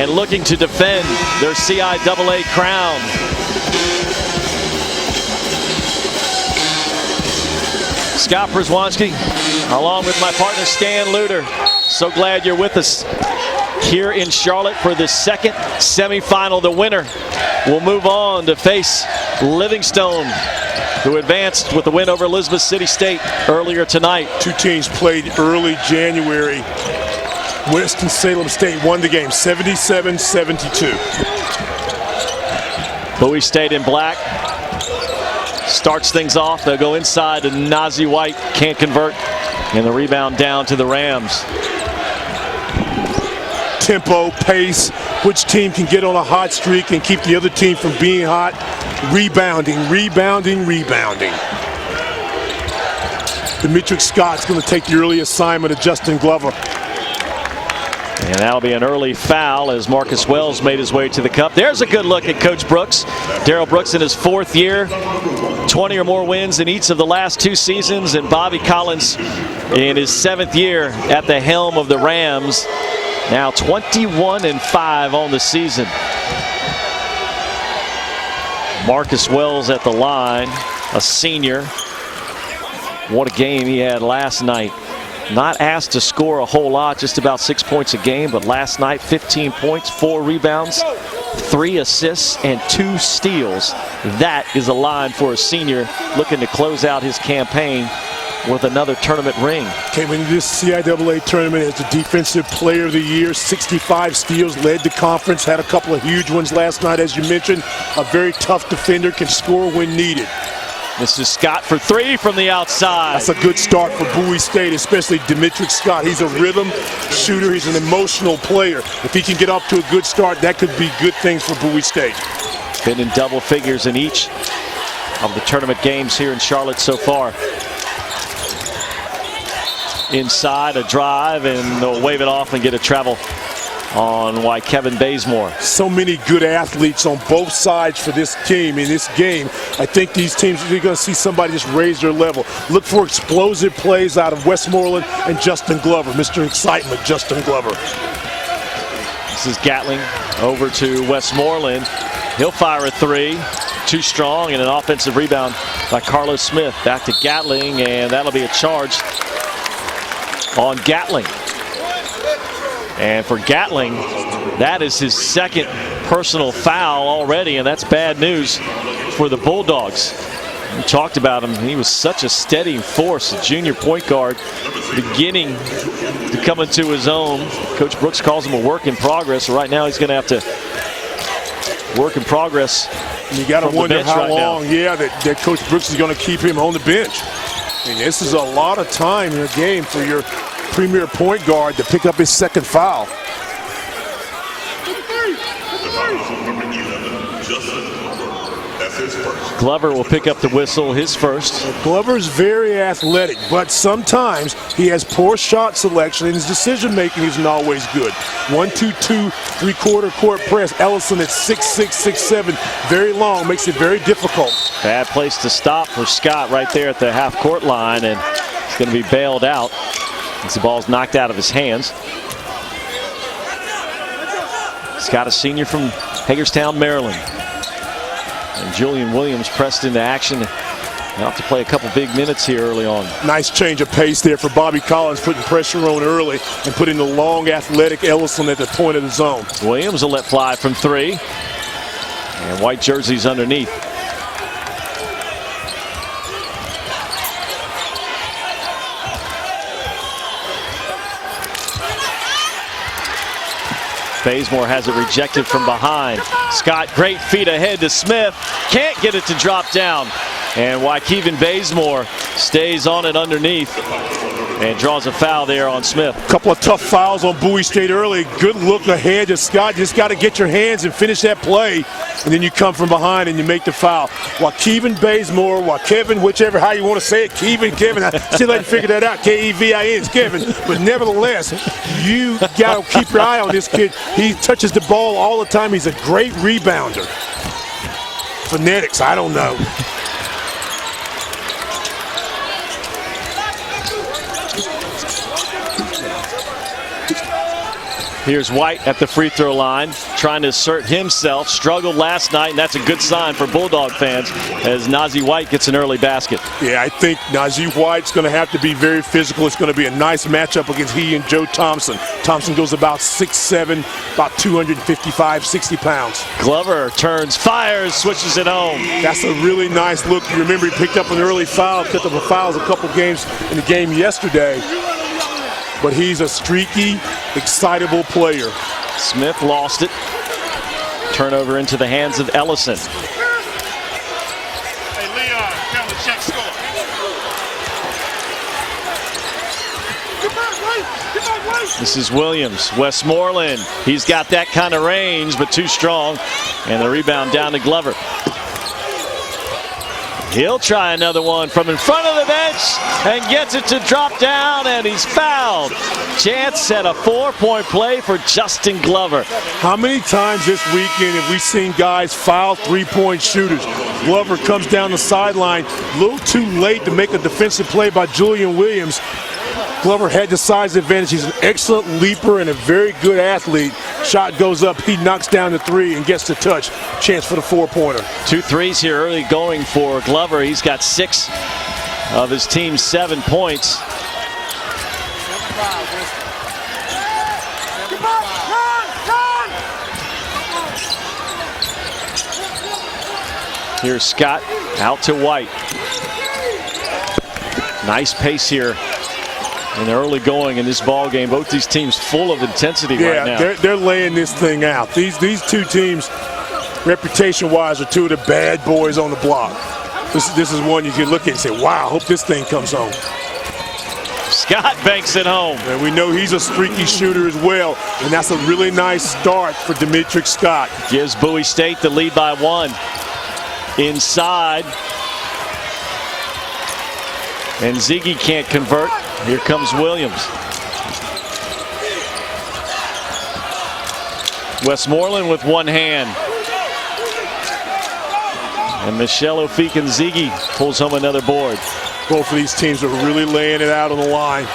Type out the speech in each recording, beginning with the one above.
and looking to defend their CIAA crown. Scott Przwanski, along with my partner Stan Luter. So glad you're with us here in Charlotte for the second semifinal. The winner will move on to face Livingstone, who advanced with the win over Elizabeth City State earlier tonight. Two teams played early January. Winston-Salem State won the game 77-72. Bowie State in black starts things off. They'll go inside, and Nazi White can't convert, and the rebound down to the Rams. Tempo, pace, which team can get on a hot streak and keep the other team from being hot. Rebounding, rebounding, rebounding. Dameatric Scott's going to take the early assignment of Justin Glover. And that'll be an early foul as Marcus Wells made his way to the cup. There's a good look at Coach Brooks. Darrell Brooks in his 4th year, 20 or more wins in each of the last 2 seasons, and Bobby Collins in his 7th year at the helm of the Rams. Now 21-5 on the season. Marcus Wells at the line, a senior. What a game he had last night. Not asked to score a whole lot, just about 6 points a game, but last night 15 points, 4 rebounds, 3 assists, and 2 steals. That is a line for a senior looking to close out his campaign with another tournament ring. Came into this CIAA tournament as the Defensive Player of the Year, 65 steals, led the conference, had a couple of huge ones last night, as you mentioned. A very tough defender, can score when needed. This is Scott for 3 from the outside. That's a good start for Bowie State, especially Dameatric Scott. He's a rhythm shooter. He's an emotional player. If he can get off to a good start, that could be good things for Bowie State. Been in double figures in each of the tournament games here in Charlotte so far. Inside, a drive, and they'll wave it off and get a travel on Kevin Bazemore. So many good athletes on both sides for this team in this game. I think these teams, you're going to see somebody just raise their level. Look for explosive plays out of Westmoreland and Justin Glover. Mr. Excitement, Justin Glover. This is Gatling over to Westmoreland. He'll fire a 3. Too strong, and an offensive rebound by Carlos Smith. Back to Gatling, and that'll be a charge on Gatling. And for Gatling, that is his 2nd personal foul already, and that's bad news for the Bulldogs. We talked about him. He was such a steady force, a junior point guard, beginning to come into his own. Coach Brooks calls him a work in progress. Right now he's going to have to work in progress. And you got to wonder how long, that Coach Brooks is going to keep him on the bench. I mean, this is a lot of time in a game for your premier point guard to pick up his 2nd foul. Glover will pick up the whistle, his first. Glover's very athletic, but sometimes he has poor shot selection, and his decision making isn't always good. 1-2-2, 3/4 court press. Ellison at 6'6", 6'7", very long, makes it very difficult. Bad place to stop for Scott right there at the half-court line, and he's going to be bailed out as the ball's knocked out of his hands. Scott, a senior from Hagerstown, Maryland. And Julian Williams pressed into action. He'll have to play a couple big minutes here early on. Nice change of pace there for Bobby Collins, putting pressure on early and putting the long, athletic Ellison at the point of the zone. Williams will let fly from 3. And white jerseys underneath. Bazemore has it rejected from behind. Scott, great feet ahead to Smith. Can't get it to drop down. And Kevin Bazemore stays on it underneath and draws a foul there on Smith. A couple of tough fouls on Bowie State early. Good look ahead to Scott. Just got to get your hands and finish that play. And then you come from behind and you make the foul. Kevin Bazemore, Kevin, whichever, how you want to say it, Kevin. I still haven't figured that out. K-E-V-I-N, it's Kevin. But nevertheless, you got to keep your eye on this kid. He touches the ball all the time. He's a great rebounder. Phonetics, I don't know. Here's White at the free throw line, trying to assert himself. Struggled last night, and that's a good sign for Bulldog fans as Najee White gets an early basket. Yeah, I think Najee White's going to have to be very physical. It's going to be a nice matchup against he and Joe Thompson. Thompson goes about 6'7", about 255, 60 pounds. Glover turns, fires, switches it home. That's a really nice look. You remember he picked up an early foul, picked up a fouls a couple games in the game yesterday. But he's a streaky, excitable player. Smith lost it. Turnover into the hands of Ellison. Hey, Leon, count the check score. This is Williams. Westmoreland, he's got that kind of range, but too strong. And the rebound down to Glover. He'll try another one from in front of the bench and gets it to drop down, and he's fouled. Chance set a 4-point play for Justin Glover. How many times this weekend have we seen guys foul three-point shooters? Glover comes down the sideline, a little too late to make a defensive play by Julian Williams. Glover had the size advantage. He's an excellent leaper and a very good athlete. Shot goes up, he knocks down the three and gets the touch. Chance for the 4-pointer. 2 threes here early going for Glover. He's got 6 of his team's 7 points. Here's Scott out to White. Nice pace here in the early going in this ball game. Both these teams full of intensity right now. Yeah, they're laying this thing out. These two teams, reputation-wise, are two of the bad boys on the block. This is one you can look at and say, wow, I hope this thing comes home. Scott banks it home. And we know he's a streaky shooter as well, and that's a really nice start for Dameatric Scott. Gives Bowie State the lead by 1. Inside. And Ziggy can't convert. Here comes Williams. Westmoreland with one hand. And Michelle O'Feek and Ziggy pulls home another board. Both of these teams are really laying it out on the line.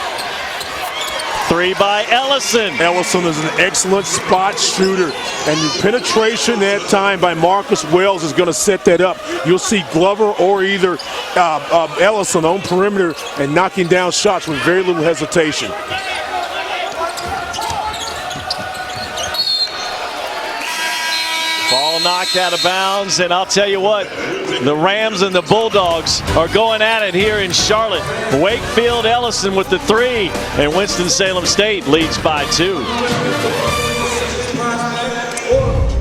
3 by Ellison. Ellison is an excellent spot shooter, and the penetration that time by Marcus Wells is going to set that up. You'll see Glover or either Ellison on perimeter and knocking down shots with very little hesitation. Ball knocked out of bounds, and I'll tell you what, the Rams and the Bulldogs are going at it here in Charlotte. Wakefield Ellison with the 3, and Winston-Salem State leads by 2.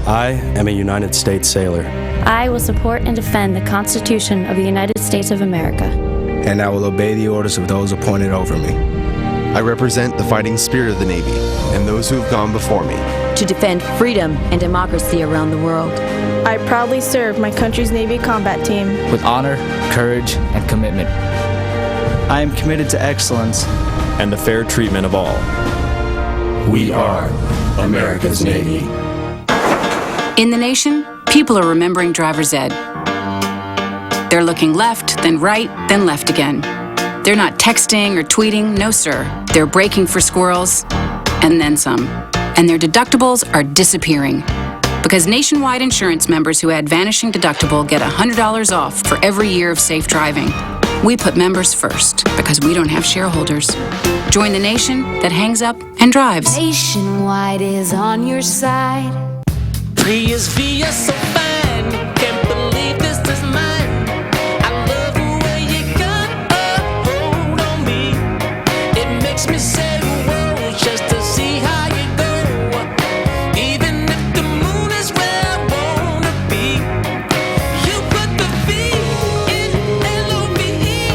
I am a United States sailor. I will support and defend the Constitution of the United States of America. And I will obey the orders of those appointed over me. I represent the fighting spirit of the Navy and those who have gone before me. To defend freedom and democracy around the world. I proudly serve my country's Navy combat team. With honor, courage, and commitment. I am committed to excellence And the fair treatment of all. We are America's Navy. In the nation, people are remembering driver's ed. They're looking left, then right, then left again. They're not texting or tweeting, no sir. They're braking for squirrels, and then some. And their deductibles are disappearing. Because nationwide insurance members who add Vanishing Deductible get $100 off for every year of safe driving. We put members first because we don't have shareholders. Join the nation that hangs up and drives. Nationwide is on your side. Prius Via so fine, can't believe this is mine. I love the way you got a hold on me. It makes me say whoa just to see how you go. Even if the moon is where I wanna be. You put the V in L-O-V-E.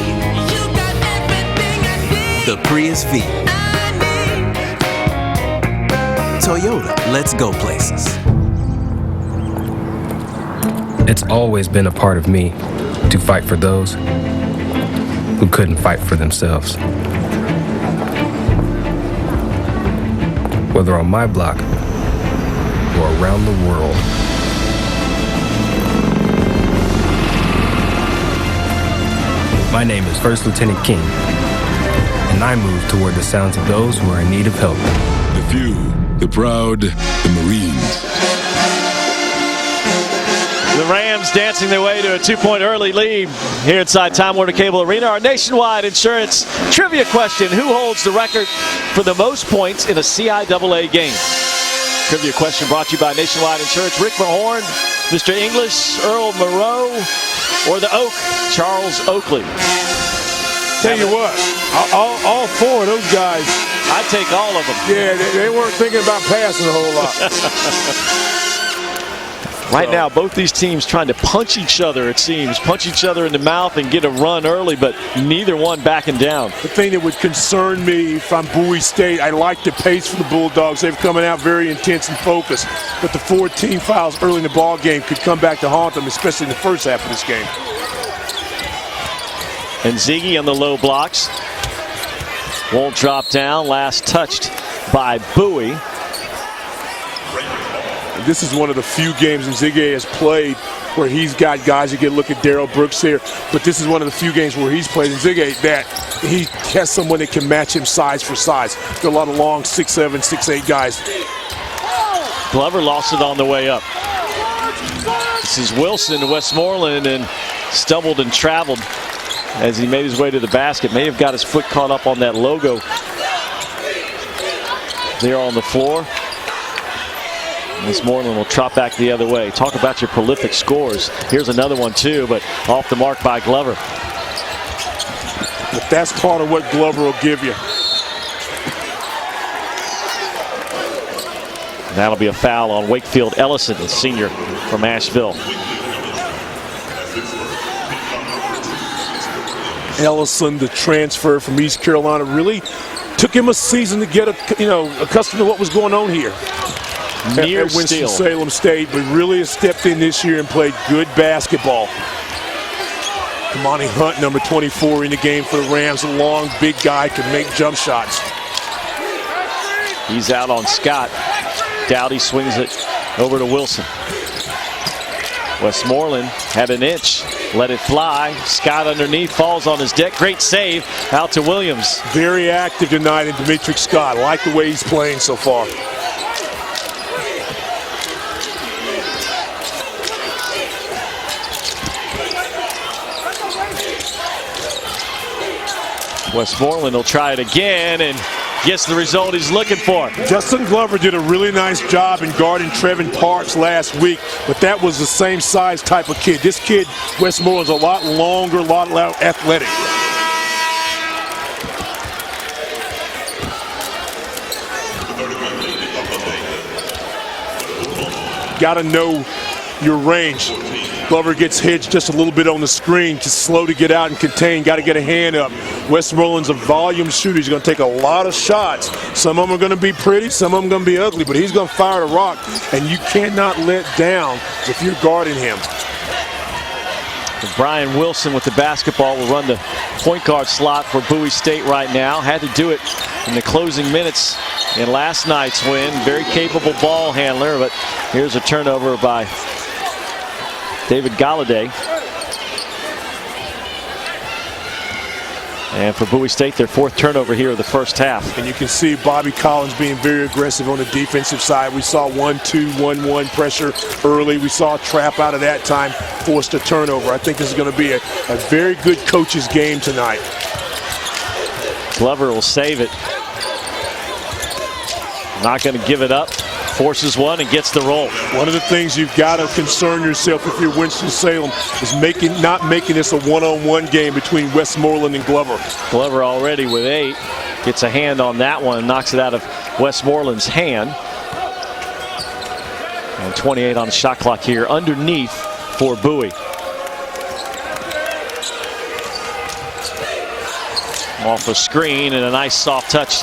You got everything I need. The Prius V. Toyota, let's go places. It's always been a part of me to fight for those who couldn't fight for themselves. Whether on my block or around the world. My name is First Lieutenant King, and I move toward the sounds of those who are in need of help. The few the proud, the Marines. The Rams dancing their way to a 2-point early lead here inside Time Warner Cable Arena. Our nationwide insurance trivia question: who holds the record for the most points in a CIAA game? Trivia question brought to you by Nationwide Insurance. Rick Mahorn, Mr. English, Earl Moreau, or the Oak, Charles Oakley. Tell you what, all four of those guys, I take all of them. Yeah, they weren't thinking about passing a whole lot. Right now, both these teams trying to punch each other, it seems. Punch each other in the mouth and get a run early, but neither one backing down. The thing that would concern me if I'm Bowie State, I like the pace for the Bulldogs. They're coming out very intense and focused. But the 4 team fouls early in the ball game could come back to haunt them, especially in the first half of this game. And Ziggy on the low blocks. Won't drop down. Last touched by Bowie. This is one of the few games Ziggy has played where he's got guys. You get a look at Darrell Brooks here, but this is one of the few games where he's played in Ziggy that he has someone that can match him size for size. Got a lot of long 6'7", 6'8" guys. Glover lost it on the way up. This is Wilson to Westmoreland and stumbled and traveled as he made his way to the basket. May have got his foot caught up on that logo there on the floor. Westmoreland will trot back the other way. Talk about your prolific scores. Here's another one too, but off the mark by Glover. But that's part of what Glover will give you. And that'll be a foul on Wakefield Ellison, the senior from Asheville. Ellison, the transfer from East Carolina, really took him a season to get accustomed to what was going on here. Near at Winston-Salem State, but really has stepped in this year and played good basketball. Kamani Hunt, number 24 in the game for the Rams, a long, big guy, can make jump shots. He's out on Scott. Dowdy swings it over to Wilson. Westmoreland had an inch, let it fly. Scott underneath, falls on his deck. Great save out to Williams. Very active tonight in Dameatric Scott. I like the way he's playing so far. Westmoreland will try it again and gets the result he's looking for. Justin Glover did a really nice job in guarding Trevin Parks last week, but that was the same size type of kid. This kid, Westmoreland's a lot longer, a lot athletic. Got to know your range. Glover gets hit just a little bit on the screen, just slow to get out and contain. Got to get a hand up. Westmoreland's a volume shooter. He's going to take a lot of shots. Some of them are going to be pretty, some of them going to be ugly, but he's going to fire the rock, and you cannot let down if you're guarding him. Brian Wilson with the basketball will run the point guard slot for Bowie State right now. Had to do it in the closing minutes in last night's win. Very capable ball handler, but here's a turnover by David Galladay. And for Bowie State, their 4th turnover here of the first half. And you can see Bobby Collins being very aggressive on the defensive side. We saw 1-2, 1-1 pressure early. We saw a trap out of that time, forced a turnover. I think this is going to be a very good coach's game tonight. Glover will save it. Not going to give it up. Forces one and gets the roll. One of the things you've got to concern yourself if you're Winston-Salem is not making this a one-on-one game between Westmoreland and Glover. Glover already with 8. Gets a hand on that one and knocks it out of Westmoreland's hand. And 28 on the shot clock here underneath for Bowie. Off a screen and a nice soft touch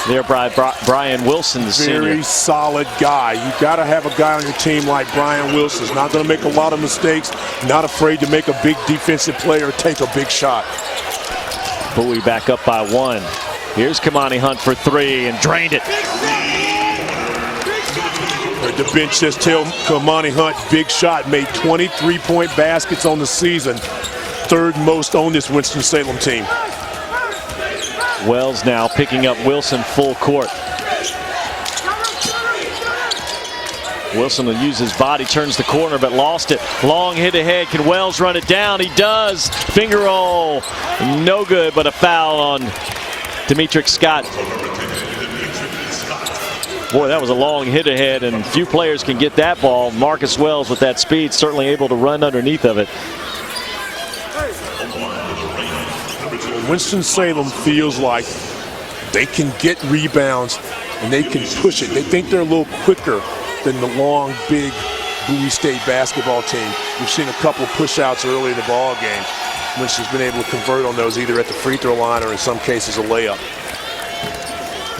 there by Brian Wilson, the senior. Very solid guy. You got to have a guy on your team like Brian Wilson. He's not going to make a lot of mistakes, not afraid to make a big defensive play or take a big shot. Bowie back up by 1. Here's Kamani Hunt for 3 and drained it. The bench says tell Kamani Hunt, big shot, made 23-point baskets on the season. 3rd most on this Winston-Salem team. Wells now picking up Wilson full court. Wilson will use his body, turns the corner, but lost it. Long hit ahead. Can Wells run it down? He does. Finger roll. No good, but a foul on Dameatric Scott. Boy, that was a long hit ahead, and few players can get that ball. Marcus Wells with that speed, certainly able to run underneath of it. Winston-Salem feels like they can get rebounds and they can push it. They think they're a little quicker than the long, big Bowie State basketball team. We've seen a couple of push-outs early in the ball game. Winston's been able to convert on those either at the free throw line or in some cases a layup.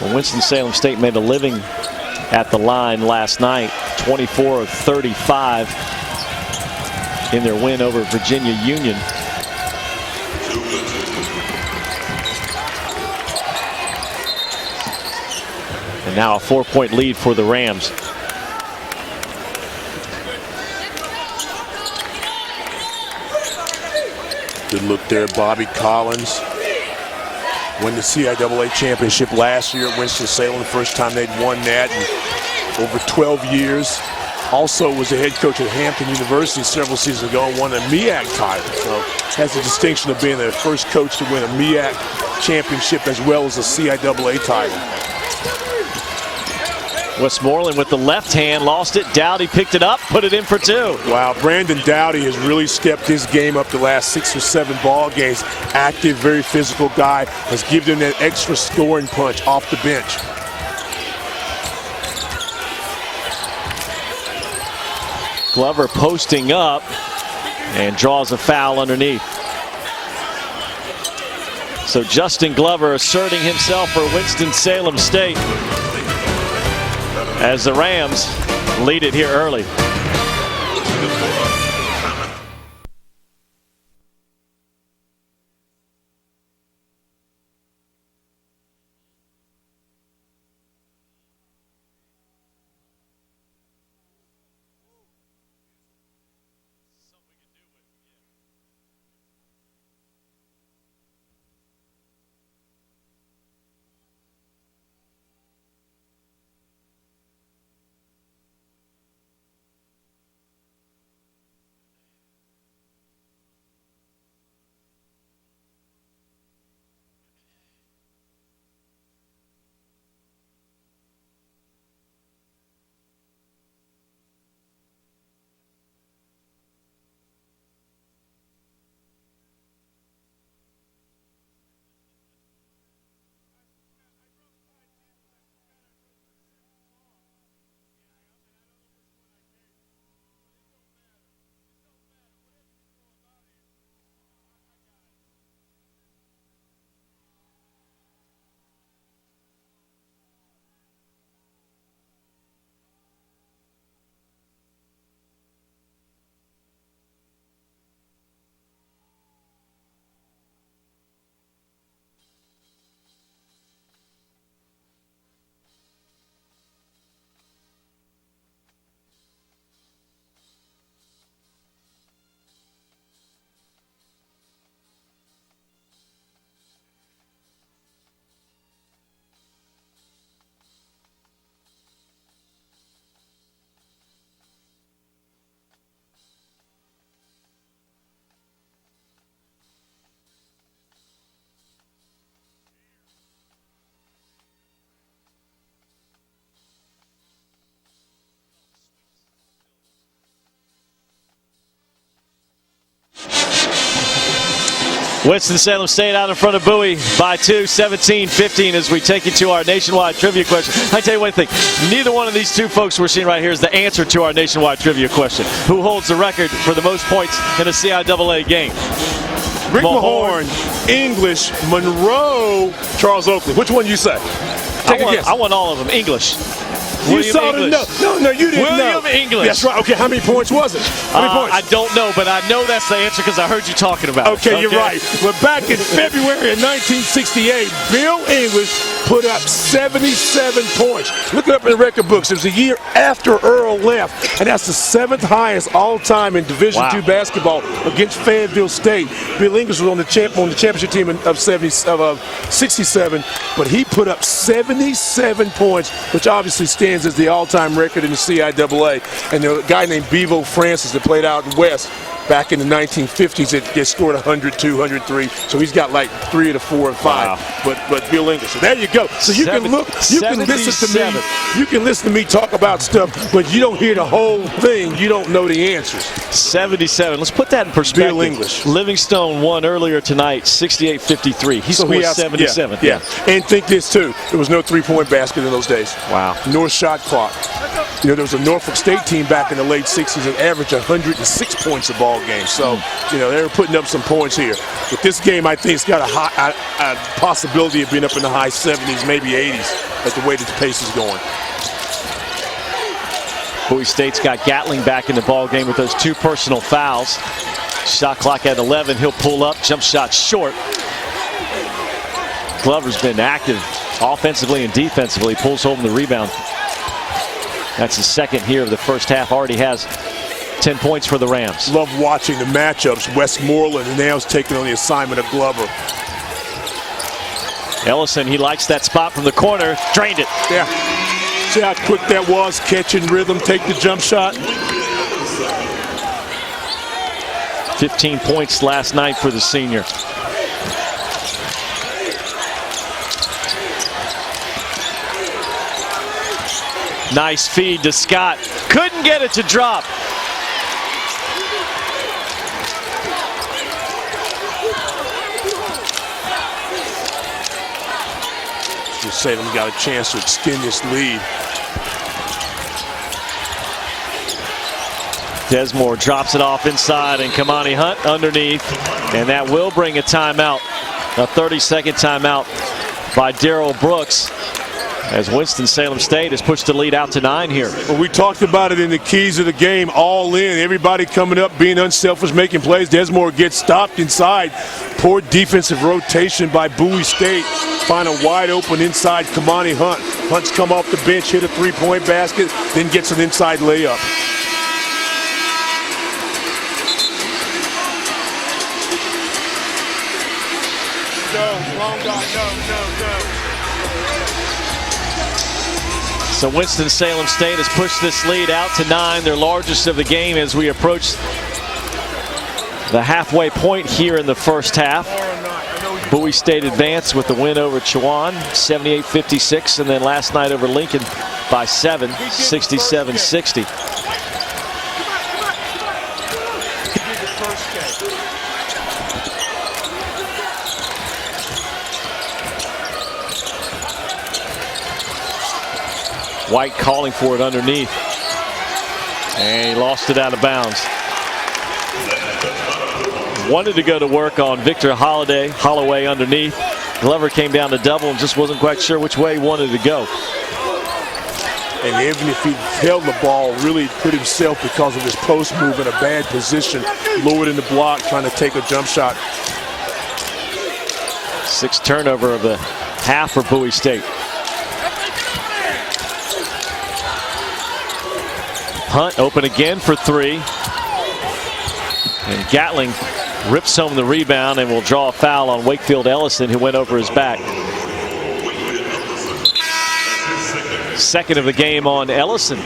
Well, Winston-Salem State made a living at the line last night, 24 of 35 in their win over Virginia Union. And now a 4-point lead for the Rams. Good look there, Bobby Collins. Won the CIAA championship last year at Winston-Salem, the first time they'd won that in over 12 years. Also was the head coach at Hampton University several seasons ago and won a MEAC title. So has the distinction of being the first coach to win a MEAC championship as well as a CIAA title. Westmoreland with the left hand, lost it. Dowdy picked it up, put it in for two. Wow, Brandon Dowdy has really stepped his game up the last 6 or 7 ball games. Active, very physical guy, has given him that extra scoring punch off the bench. Glover posting up and draws a foul underneath. So Justin Glover asserting himself for Winston-Salem State as the Rams lead it here early. Winston-Salem State out in front of Bowie by 2, 17-15 as we take you to our nationwide trivia question. I tell you one thing, neither one of these two folks we're seeing right here is the answer to our nationwide trivia question. Who holds the record for the most points in a CIAA game? Rick Mahorn, English, Monroe, Charles Oakley. Which one you say? Take a guess. I want all of them. English. You saw the no, you didn't know. William English. That's right. Okay, how many points was it? How many points? I don't know, but I know that's the answer because I heard you talking about it. Okay, you're right. But back in February of 1968, Bill English put up 77 points. Look it up in the record books. It was a year after Earl left, and that's the 7th highest all-time in Division II basketball against Fayetteville State. Bill English was on the championship team of 67, but he put up 77 points, which obviously stands as the all-time record in the CIAA. And there was a guy named Bevo Francis that played out in West back in the 1950s that scored 102, 103. So he's got like 3 of the 4 and 5. Wow. But Bill English. So there you go. So you can look, you can listen to me. You can listen to me talk about stuff, but you don't hear the whole thing. You don't know the answers. 77. Let's put that in perspective. Bill English. Livingstone won earlier tonight, 68-53. He scored 77. Yeah. And think this too. There was no three-point basket in those days. Wow. North shot clock. You know, there was a Norfolk State team back in the late 60s that averaged 106 points a ball game. So, you know, they were putting up some points here. But this game, I think, has got a possibility of being up in the high 70s, maybe 80s, at the way that the pace is going. Bowie State's got Gatling back in the ball game with those 2 personal fouls. Shot clock at 11. He'll pull up. Jump shot short. Glover's been active offensively and defensively. Pulls home the rebound. That's his second here of the first half. Already has 10 points for the Rams. Love watching the matchups. Westmoreland and now is taking on the assignment of Glover. Ellison, he likes that spot from the corner. Drained it. Yeah. See how quick that was? Catching rhythm, take the jump shot. 15 points last night for the senior. Nice feed to Scott. Couldn't get it to drop. Salem got a chance to extend this lead. Desmore drops it off inside, and Kamani Hunt underneath, and that will bring a timeout, a 30-second timeout by Darrell Brooks, as Winston-Salem State has pushed the lead out to 9 here. Well, we talked about it in the keys of the game, all in. Everybody coming up, being unselfish, making plays. Desmore gets stopped inside. Poor defensive rotation by Bowie State. Find a wide open inside Kamani Hunt. Hunt's come off the bench, hit a three-point basket, then gets an inside layup. No, wrong guy, no. So Winston-Salem State has pushed this lead out to 9, their largest of the game as we approach the halfway point here in the first half. Bowie State advanced with the win over Chowan, 78-56, and then last night over Lincoln by 7, 67-60. White calling for it underneath, and he lost it out of bounds. Wanted to go to work on Victor Holloway underneath. Glover came down to double and just wasn't quite sure which way he wanted to go. And even if he held the ball, really put himself, because of his post move, in a bad position, lowered in the block, trying to take a jump shot. 6th turnover of the half for Bowie State. Hunt open again for 3. And Gatling rips home the rebound and will draw a foul on Wakefield Ellison, who went over his back. 2nd of the game on Ellison.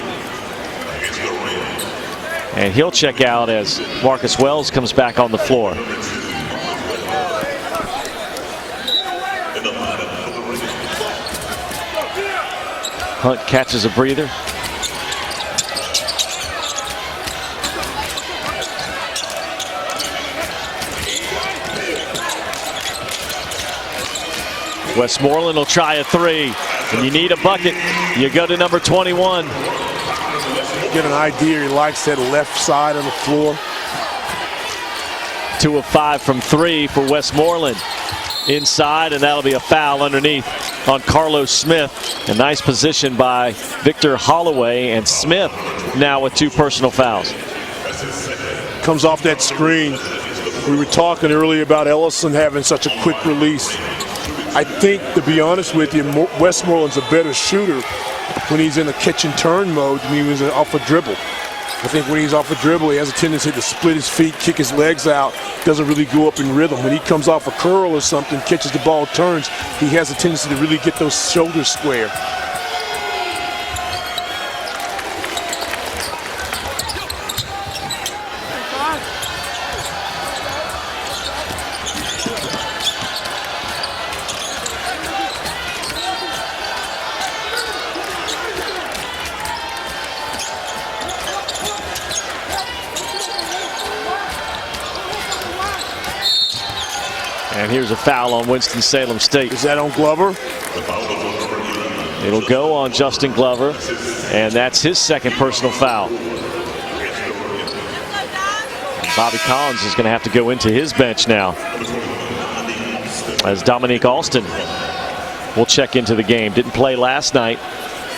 And he'll check out as Marcus Wells comes back on the floor. Hunt catches a breather. Westmoreland will try a 3. When you need a bucket, you go to number 21. Get an idea, he likes that left side of the floor. 2 of 5 from 3 for Westmoreland. Inside, and that'll be a foul underneath on Carlos Smith. A nice position by Victor Holloway, and Smith now with 2 personal fouls. Comes off that screen. We were talking earlier about Ellison having such a quick release. I think, to be honest with you, Westmoreland's a better shooter when he's in a catch and turn mode than he was off a dribble. I think when he's off a dribble, he has a tendency to split his feet, kick his legs out, doesn't really go up in rhythm. When he comes off a curl or something, catches the ball, turns, he has a tendency to really get those shoulders square. And here's a foul on Winston-Salem State. Is that on Glover? It'll go on Justin Glover, and that's his second personal foul. Bobby Collins is going to have to go into his bench now, as Dominique Alston will check into the game. Didn't play last night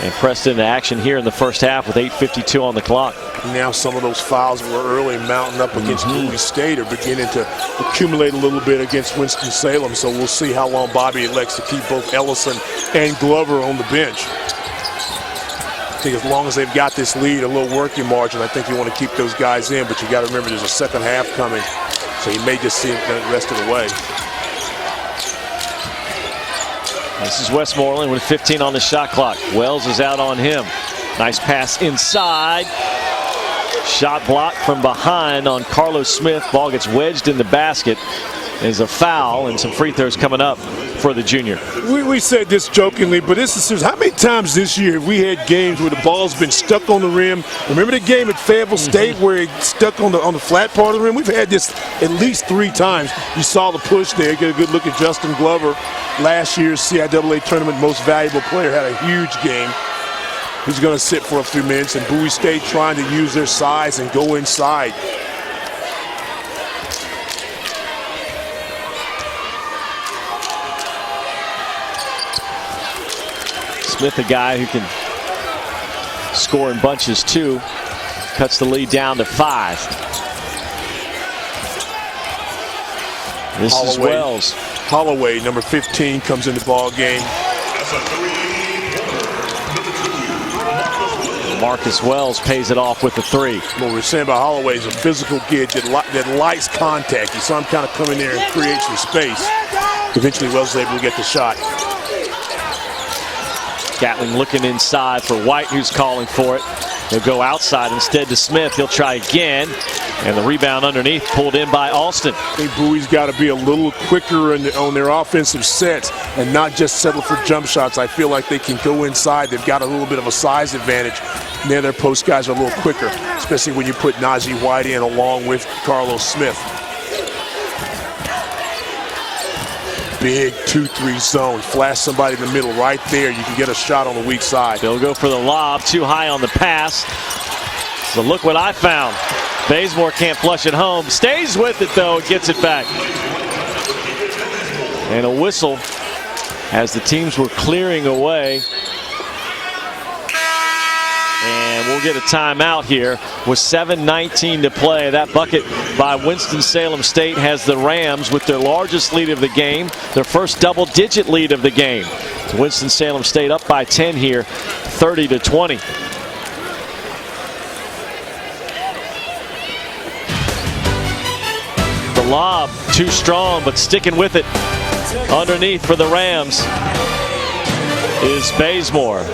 and pressed into action here in the first half with 8:52 on the clock. Now some of those fouls were early mounting up against Bowie State are beginning to accumulate a little bit against Winston-Salem, so we'll see how long Bobby elects to keep both Ellison and Glover on the bench. I think as long as they've got this lead, a little working margin, I think you want to keep those guys in, but you got to remember there's a second half coming, so you may just see it the rest of the way. This is Westmoreland with 15 on the shot clock. Wells is out on him. Nice pass inside. Shot blocked from behind on Carlos Smith. Ball gets wedged in the basket. There's a foul and some free throws coming up for the junior. We said this jokingly, but this is serious. How many times this year have we had games where the ball's been stuck on the rim? Remember the game at Fayetteville State where it stuck on the flat part of the rim? We've had this at least 3 times. You saw the push there. Get a good look at Justin Glover. Last year's CIAA tournament most valuable player, had a huge game. He's going to sit for a few minutes, and Bowie State trying to use their size and go inside. Smith, a guy who can score in bunches too, cuts the lead down to 5. This is Wells. Holloway, number 15, comes in the ball game. Marcus Wells pays it off with the 3. What we're saying about Holloway is a physical kid that likes contact. You saw him kind of come in there and create some space. Eventually, Wells was able to get the shot. Gatling looking inside for White, who's calling for it. He'll go outside instead to Smith. He'll try again. And the rebound underneath pulled in by Alston. I think Bowie's got to be a little quicker on their offensive sets and not just settle for jump shots. I feel like they can go inside. They've got a little bit of a size advantage. And then their post guys are a little quicker, especially when you put Najee White in along with Carlos Smith. Big 2-3 zone. Flash somebody in the middle right there. You can get a shot on the weak side. They'll go for the lob. Too high on the pass. So look what I found. Bazemore can't flush it home. Stays with it, though, and gets it back. And a whistle as the teams were clearing away. And we'll get a timeout here with 7:19 to play. That bucket by Winston-Salem State has the Rams with their largest lead of the game, their first double-digit lead of the game. So Winston-Salem State up by 10 here, 30-20. The lob too strong, but sticking with it underneath for the Rams is Bazemore.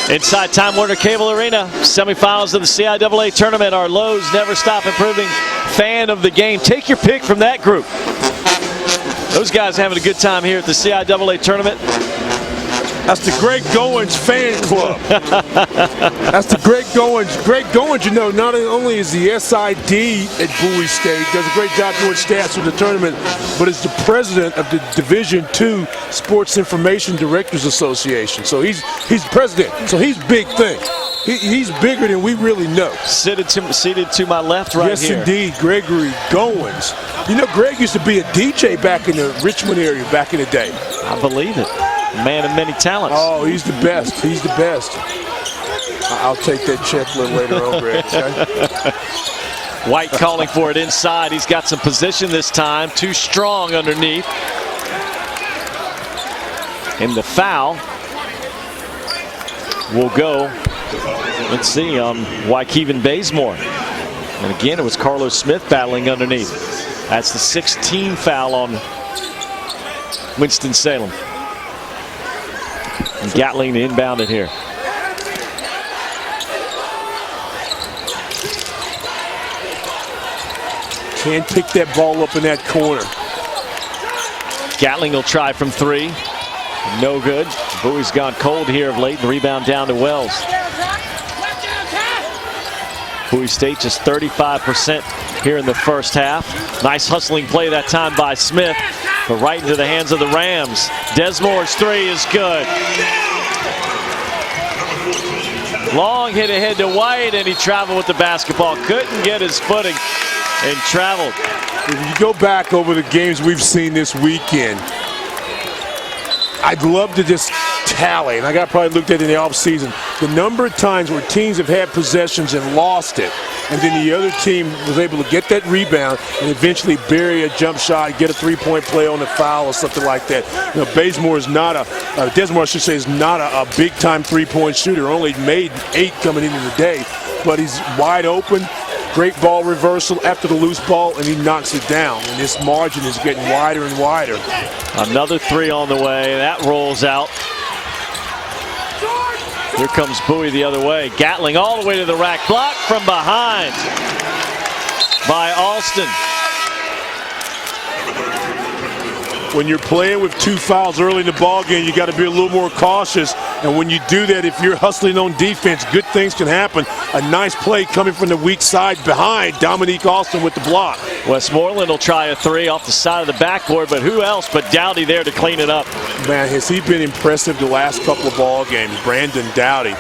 Inside Time Warner Cable Arena, semifinals of the CIAA tournament. Our Lowe's Never Stop Improving fan of the game. Take your pick from that group. Those guys having a good time here at the CIAA tournament. That's the Greg Goins fan club. That's the Greg Goins. Greg Goins, you know, not only is the SID at Bowie State, does a great job doing stats for the tournament, but is the president of the Division II Sports Information Directors Association. So he's president. So he's big thing. He's bigger than we really know. Seated to my left right yes, here. Yes, indeed, Gregory Goins. You know, Greg used to be a DJ back in the Richmond area back in the day. I believe it. Man of many talents. Oh, he's the best. He's the best. I'll take that check a little later on, Greg. Okay? White calling for it inside. He's got some position this time. Too strong underneath. And the foul will go, let's see, Waukegan Bazemore. And again, it was Carlos Smith battling underneath. That's the 16th foul on Winston-Salem. And Gatling inbounded here. Can't pick that ball up in that corner. Gatling will try from three. No good. Bowie's gone cold here of late. The rebound down to Wells. Bowie State just 35% here in the first half. Nice hustling play that time by Smith, but right into the hands of the Rams. Desmore's three is good. Long hit ahead to White, and he traveled with the basketball. Couldn't get his footing and traveled. If you go back over the games we've seen this weekend, I'd love to just tally, and I got probably looked at it in the offseason, the number of times where teams have had possessions and lost it, and then the other team was able to get that rebound and eventually bury a jump shot, get a three-point play on the foul or something like that. You know, Bazemore is not Desmore, I should say, is not a big-time three-point shooter. Only made 8 coming into the day, but he's wide open. Great ball reversal after the loose ball, and he knocks it down. And this margin is getting wider and wider. Another three on the way. That rolls out. Here comes Bowie the other way. Gatling all the way to the rack. Blocked from behind by Alston. When you're playing with 2 fouls early in the ball game, you got to be a little more cautious. And when you do that, if you're hustling on defense, good things can happen. A nice play coming from the weak side behind Dominique Alston with the block. Westmoreland will try a three off the side of the backboard, but who else but Dowdy there to clean it up? Man, has he been impressive the last couple of ball games, Brandon Dowdy.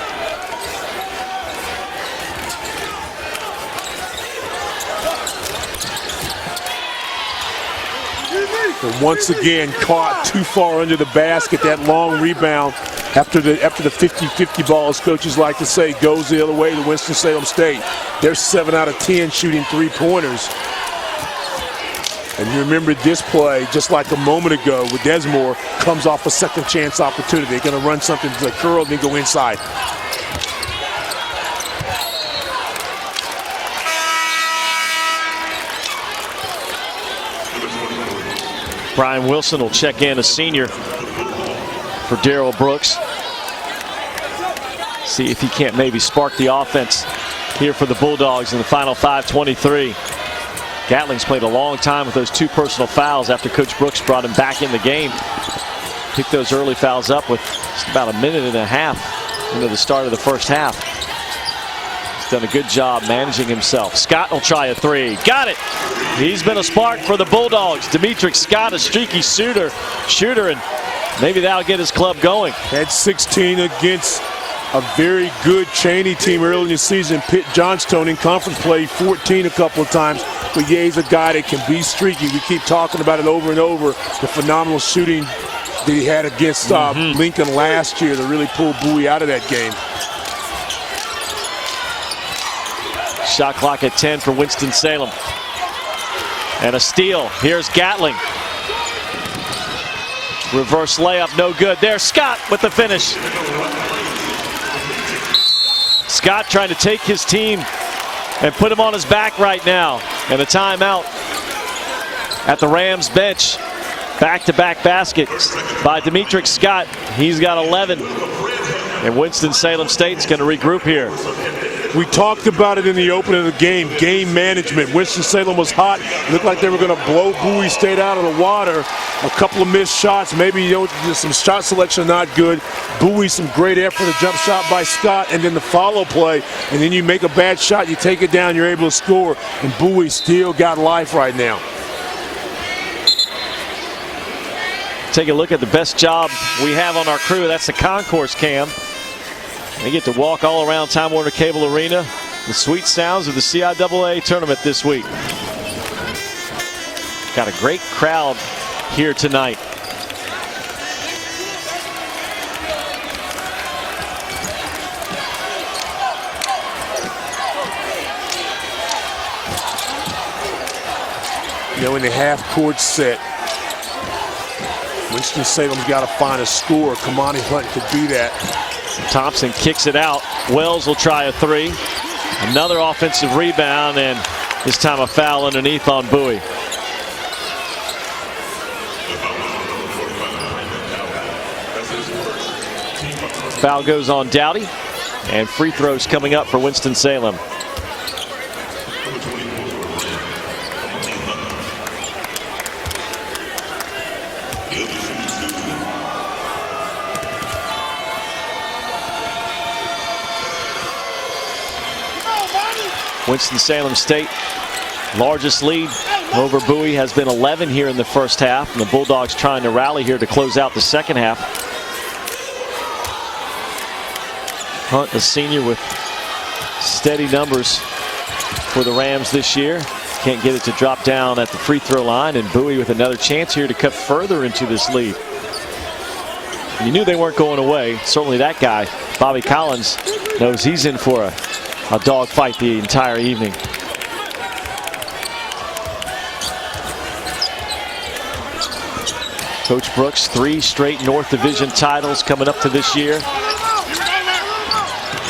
And once again, caught too far under the basket. That long rebound after the 50-50 ball, as coaches like to say, goes the other way to Winston-Salem State. They're 7 out of 10 shooting three-pointers. And you remember this play, just like a moment ago with Desmore, comes off a second chance opportunity. They're going to run something to the curl and then go inside. Brian Wilson will check in, a senior, for Darrell Brooks. See if he can't maybe spark the offense here for the Bulldogs in the final 5:23. Gatling's played a long time with those 2 personal fouls after Coach Brooks brought him back in the game. Picked those early fouls up with just about a minute and a half into the start of the first half. He's done a good job managing himself. Scott will try a three. Got it! He's been a spark for the Bulldogs. Dameatric Scott, a streaky shooter, and maybe that'll get his club going. Had 16 against a very good Cheney team early in the season. Pitt Johnstone in conference play, 14 a couple of times. But Ye's a guy that can be streaky. We keep talking about it over and over. The phenomenal shooting that he had against Lincoln last year to really pull Bowie out of that game. Shot clock at 10 for Winston-Salem. And a steal. Here's Gatling. Reverse layup, no good. There's Scott with the finish. Scott trying to take his team and put him on his back right now. And a timeout at the Rams bench. Back-to-back baskets by Dameatric Scott. He's got 11. And Winston-Salem State's going to regroup here. We talked about it in the opening of the game management. Winston-Salem was hot. Looked like they were going to blow Bowie State out of the water. A couple of missed shots. Maybe some shot selection not good. Bowie, some great effort, a jump shot by Scott, and then the follow play. And then you make a bad shot, you take it down, you're able to score. And Bowie still got life right now. Take a look at the best job we have on our crew. That's the concourse cam. They get to walk all around Time Warner Cable Arena. The sweet sounds of the CIAA tournament this week. Got a great crowd here tonight. You know, in the half-court set, Winston-Salem's got to find a score. Kamani Hunt could do that. Thompson kicks it out. Wells will try a three. Another offensive rebound, and this time a foul underneath on Bowie. Foul goes on Dowdy, and free throws coming up for Winston-Salem. Winston-Salem State, largest lead over Bowie has been 11 here in the first half, and the Bulldogs trying to rally here to close out the second half. Hunt, a senior, with steady numbers for the Rams this year. Can't get it to drop down at the free throw line, and Bowie with another chance here to cut further into this lead. You knew they weren't going away. Certainly that guy, Bobby Collins, knows he's in for a dog fight the entire evening. Coach Brooks, 3 straight North Division titles coming up to this year.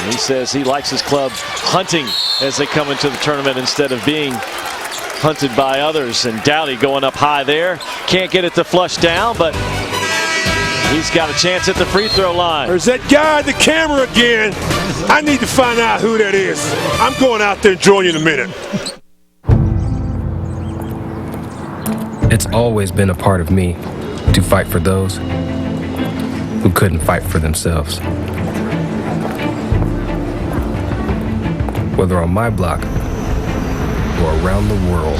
And he says he likes his club hunting as they come into the tournament instead of being hunted by others. And Dowdy going up high there. Can't get it to flush down, but he's got a chance at the free throw line. There's that guy at the camera again. I need to find out who that is. I'm going out there and join you in a minute. It's always been a part of me to fight for those who couldn't fight for themselves. Whether on my block or around the world.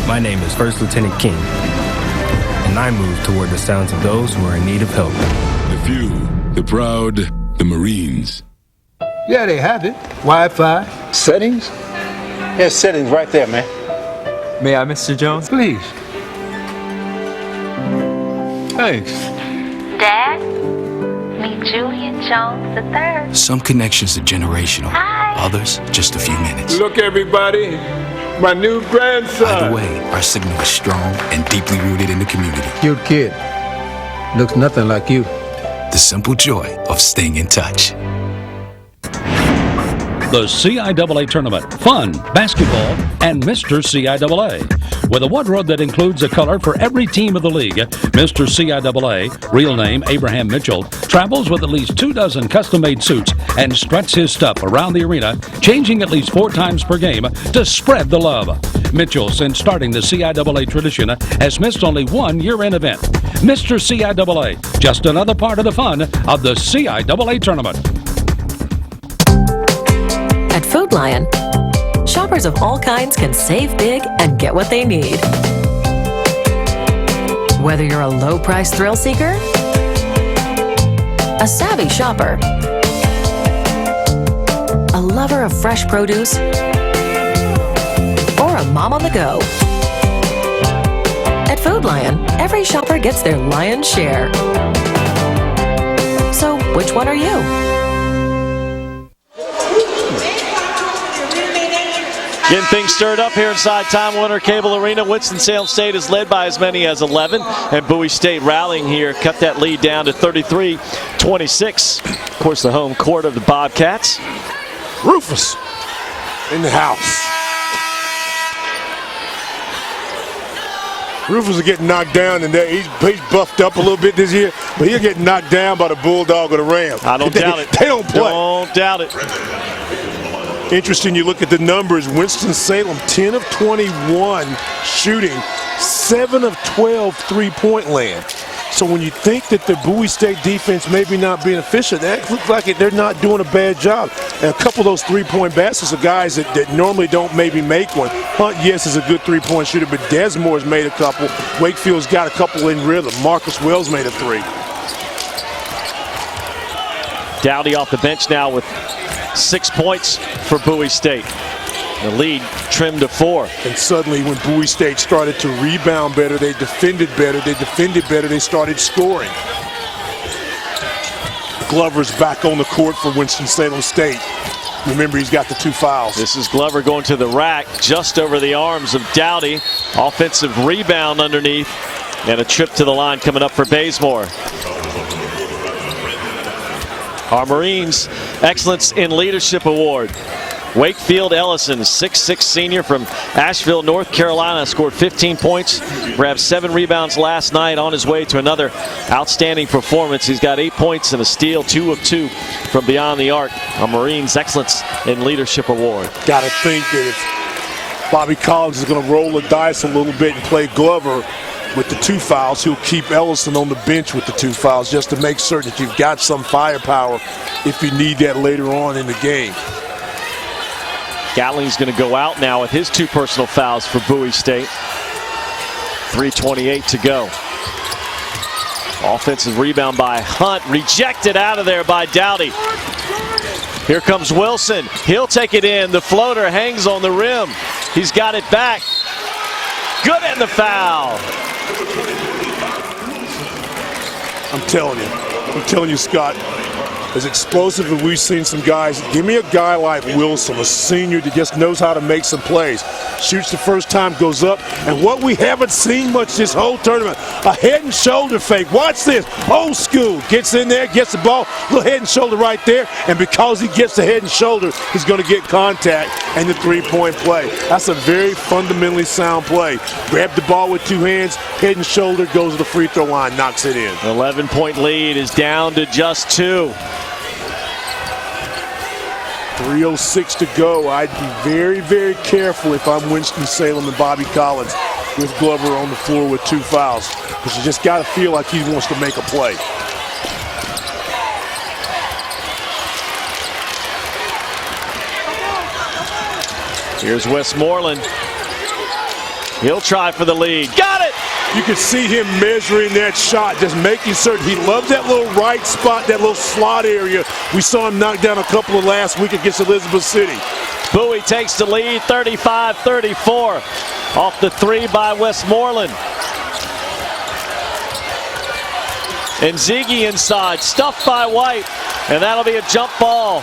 My name is First Lieutenant King, and I move toward the sounds of those who are in need of help. The few, the proud, the Marines. Yeah, they have it. Wi-Fi. Settings? There's settings right there, man. May I, Mr. Jones? Please. Thanks. Dad, meet Julian Jones III. Some connections are generational. Hi. Others, just a few minutes. Look, everybody. My new grandson. Either way, our signal is strong and deeply rooted in the community. Cute kid. Looks nothing like you. The simple joy of staying in touch. The CIAA Tournament, fun, basketball, and Mr. CIAA. With a wardrobe that includes a color for every team of the league, Mr. CIAA, real name Abraham Mitchell, travels with at least 24 custom-made suits and struts his stuff around the arena, changing at least 4 times per game to spread the love. Mitchell, since starting the CIAA tradition, has missed only one year-end event. Mr. CIAA, just another part of the fun of the CIAA Tournament. At Food Lion, shoppers of all kinds can save big and get what they need. Whether you're a low-price thrill seeker, a savvy shopper, a lover of fresh produce, or a mom on the go. At Food Lion, every shopper gets their lion's share. So, which one are you? Getting things stirred up here inside Time Warner Cable Arena. Winston-Salem State is led by as many as 11, and Bowie State rallying here, cut that lead down to 33-26. Of course, the home court of the Bobcats. Rufus in the house. Rufus is getting knocked down, and he's buffed up a little bit this year, but he'll get knocked down by the Bulldog or the Ram. I don't doubt it. They don't play. Don't doubt it. Interesting, you look at the numbers. Winston-Salem, 10 of 21 shooting, 7 of 12 three-point land. So when you think that the Bowie State defense maybe not being efficient, that looks like they're not doing a bad job. And a couple of those three-point baskets are guys that normally don't maybe make one. Hunt, yes, is a good three-point shooter, but Desmore's made a couple. Wakefield's got a couple in rhythm. Marcus Wells made a 3. Dowdy off the bench now with 6 points for Bowie State. The lead trimmed to 4. And suddenly when Bowie State started to rebound better, they defended better, they started scoring. Glover's back on the court for Winston-Salem State. Remember, he's got the 2 fouls. This is Glover going to the rack just over the arms of Dowdy. Offensive rebound underneath, and a trip to the line coming up for Bazemore. Our Marines Excellence in Leadership Award. Wakefield Ellison, 6'6" senior from Asheville, North Carolina, scored 15 points, grabbed 7 rebounds last night, on his way to another outstanding performance. He's got 8 points and a steal, 2 of 2 from beyond the arc. A Marines Excellence in Leadership Award. Got to think that if Bobby Collins is going to roll the dice a little bit and play Glover with the 2 fouls, he'll keep Ellison on the bench with the 2 fouls just to make certain that you've got some firepower if you need that later on in the game. Gatling's going to go out now with his 2 personal fouls for Bowie State. 3:28 to go. Offensive rebound by Hunt, rejected out of there by Dowdy. Here comes Wilson. He'll take it in. The floater hangs on the rim. He's got it back. Good, and the foul. I'm telling you, Scott, as explosive as we've seen some guys, give me a guy like Wilson, a senior that just knows how to make some plays. Shoots the first time, goes up, and what we haven't seen much this whole tournament, a head and shoulder fake. Watch this, old school. Gets in there, gets the ball, little head and shoulder right there, and because he gets the head and shoulder, he's going to get contact and the 3-point play. That's a very fundamentally sound play. Grab the ball with 2 hands, head and shoulder, goes to the free throw line, knocks it in. 11-point lead is down to just 2. 3:06 to go. I'd be very, very careful if I'm Winston-Salem and Bobby Collins with Glover on the floor with 2 fouls, because you just got to feel like he wants to make a play. Here's Westmoreland. He'll try for the lead. Got it! You can see him measuring that shot, just making certain he loves that little right spot, that little slot area. We saw him knock down a couple of last week against Elizabeth City. Bowie takes the lead, 35-34. Off the 3 by Westmoreland. And Ziggy inside, stuffed by White, and that'll be a jump ball.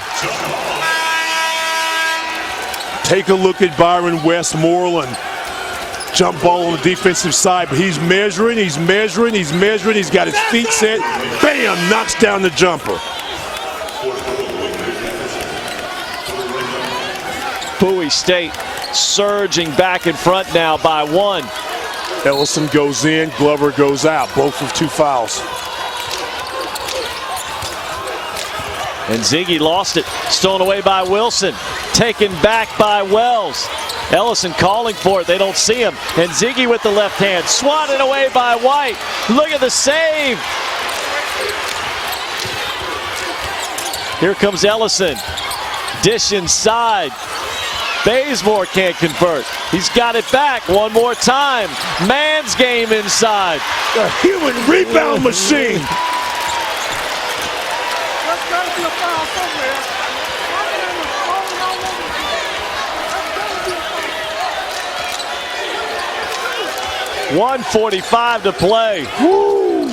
Take a look at Byron Westmoreland. Jump ball on the defensive side, but he's measuring, he's got his feet set. Bam, knocks down the jumper. Bowie State surging back in front now by 1. Ellison goes in, Glover goes out, both with 2 fouls. And Ziggy lost it, stolen away by Wilson, taken back by Wells. Ellison calling for it, they don't see him. And Ziggy with the left hand, swatted away by White. Look at the save. Here comes Ellison, dish inside. Bazemore can't convert. He's got it back one more time. Man's game inside. A human rebound machine. That's got to be a foul somewhere. 1:45 to play. Woo!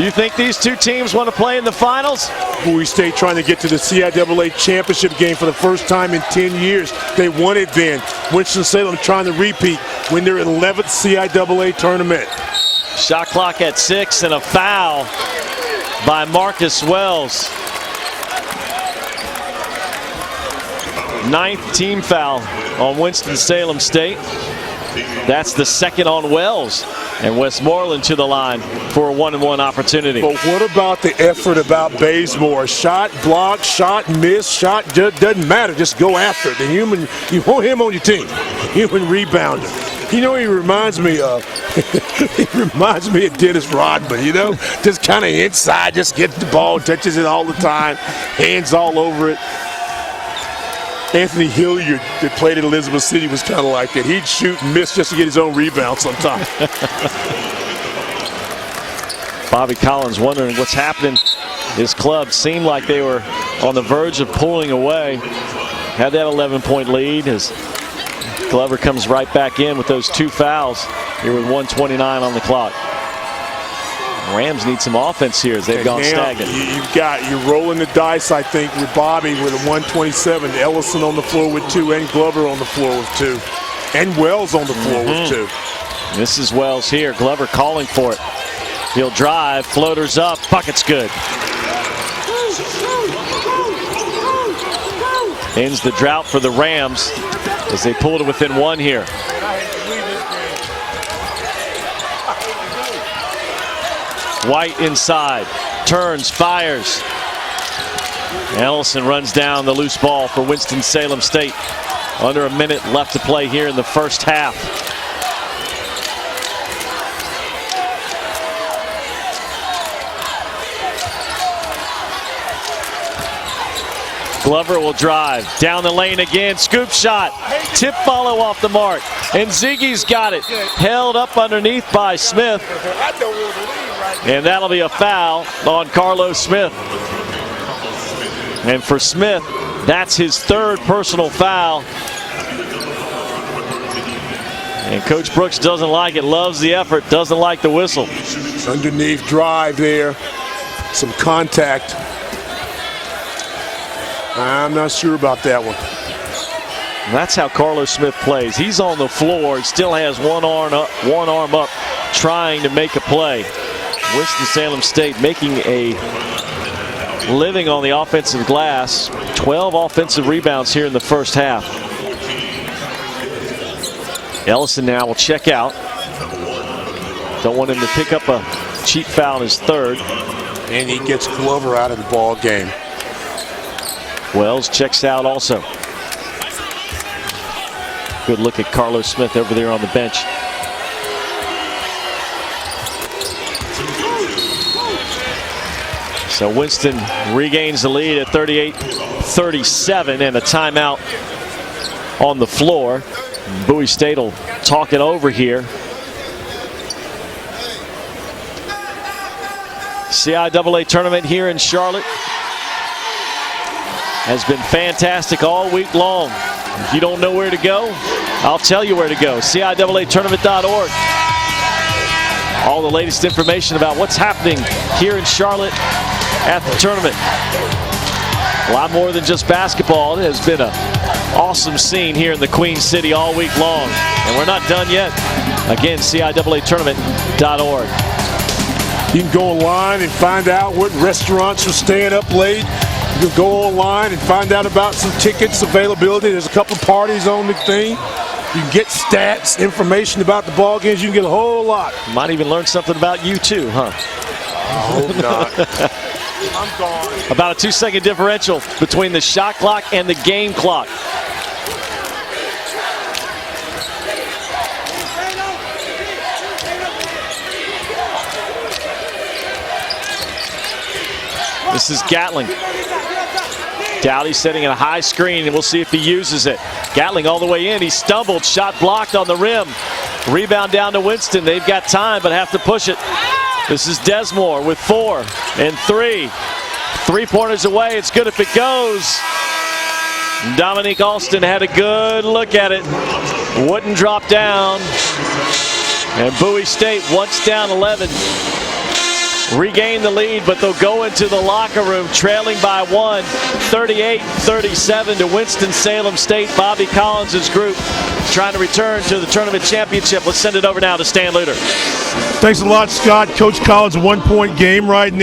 You think these 2 teams want to play in the finals? Bowie State trying to get to the CIAA championship game for the first time in 10 years. They won it then. Winston-Salem trying to repeat, win their 11th CIAA tournament. Shot clock at 6 and a foul by Marcus Wells. 9th team foul on Winston-Salem State. That's the second on Wells. And Westmoreland to the line for a 1-and-1 opportunity. But what about the effort about Bazemore? Shot, block, shot, miss, shot, doesn't matter. Just go after it. You want him on your team. Human rebounder. You know, he reminds me of Dennis Rodman, you know? Just kind of inside, just gets the ball, touches it all the time, hands all over it. Anthony Hilliard that played at Elizabeth City was kind of like that. He'd shoot and miss just to get his own rebound sometimes. Bobby Collins wondering what's happening. His club seemed like they were on the verge of pulling away. Had that 11-point lead as Glover comes right back in with those 2 fouls here with 1:29 on the clock. Rams need some offense here as they've gone stagnant. You're rolling the dice, I think, with Bobby with a 127. Ellison on the floor with 2 and Glover on the floor with 2. And Wells on the floor with 2. This is Wells here. Glover calling for it. He'll drive, floaters up, bucket's good. Ends the drought for the Rams as they pull to within 1 here. White inside, turns, fires. Ellison runs down the loose ball for Winston-Salem State. Under a minute left to play here in the first half. Glover will drive down the lane again. Scoop shot. Tip follow off the mark. And Ziggy's got it. Held up underneath by Smith. And that'll be a foul on Carlos Smith. And for Smith, that's his 3rd personal foul. And Coach Brooks doesn't like it, loves the effort, doesn't like the whistle. Underneath drive there. Some contact. I'm not sure about that one. That's how Carlos Smith plays. He's on the floor. He still has one arm up, trying to make a play. Winston-Salem State making a living on the offensive glass. 12 offensive rebounds here in the first half. Ellison now will check out. Don't want him to pick up a cheap foul in his 3rd. And he gets Glover out of the ball game. Wells checks out also. Good look at Carlos Smith over there on the bench. So Winston regains the lead at 38-37 and a timeout on the floor. Bowie State will talk it over here. CIAA tournament here in Charlotte has been fantastic all week long. If you don't know where to go, I'll tell you where to go. CIAAtournament.org. All the latest information about what's happening here in Charlotte at the tournament. A lot more than just basketball. It has been an awesome scene here in the Queen City all week long. And we're not done yet. Again, CIAAtournament.org. You can go online and find out what restaurants are staying up late. You can go online and find out about some tickets availability. There's a couple parties on the thing. You can get stats, information about the ball games. You can get a whole lot. Might even learn something about you too, huh? I hope not. I'm gone. About a 2-second differential between the shot clock and the game clock. This is Gatling. Dowdy setting a high screen, and we'll see if he uses it. Gatling all the way in. He stumbled. Shot blocked on the rim. Rebound down to Winston. They've got time, but have to push it. This is Desmore with 4 and 3. 3-pointers away. It's good if it goes. Dominique Alston had a good look at it. Wouldn't drop down. And Bowie State, once down 11, regain the lead, but they'll go into the locker room trailing by 1, 38-37 to Winston-Salem State. Bobby Collins' group trying to return to the tournament championship. Let's send it over now to Stan Luter. Thanks a lot, Scott. Coach Collins, a 1-point game right now.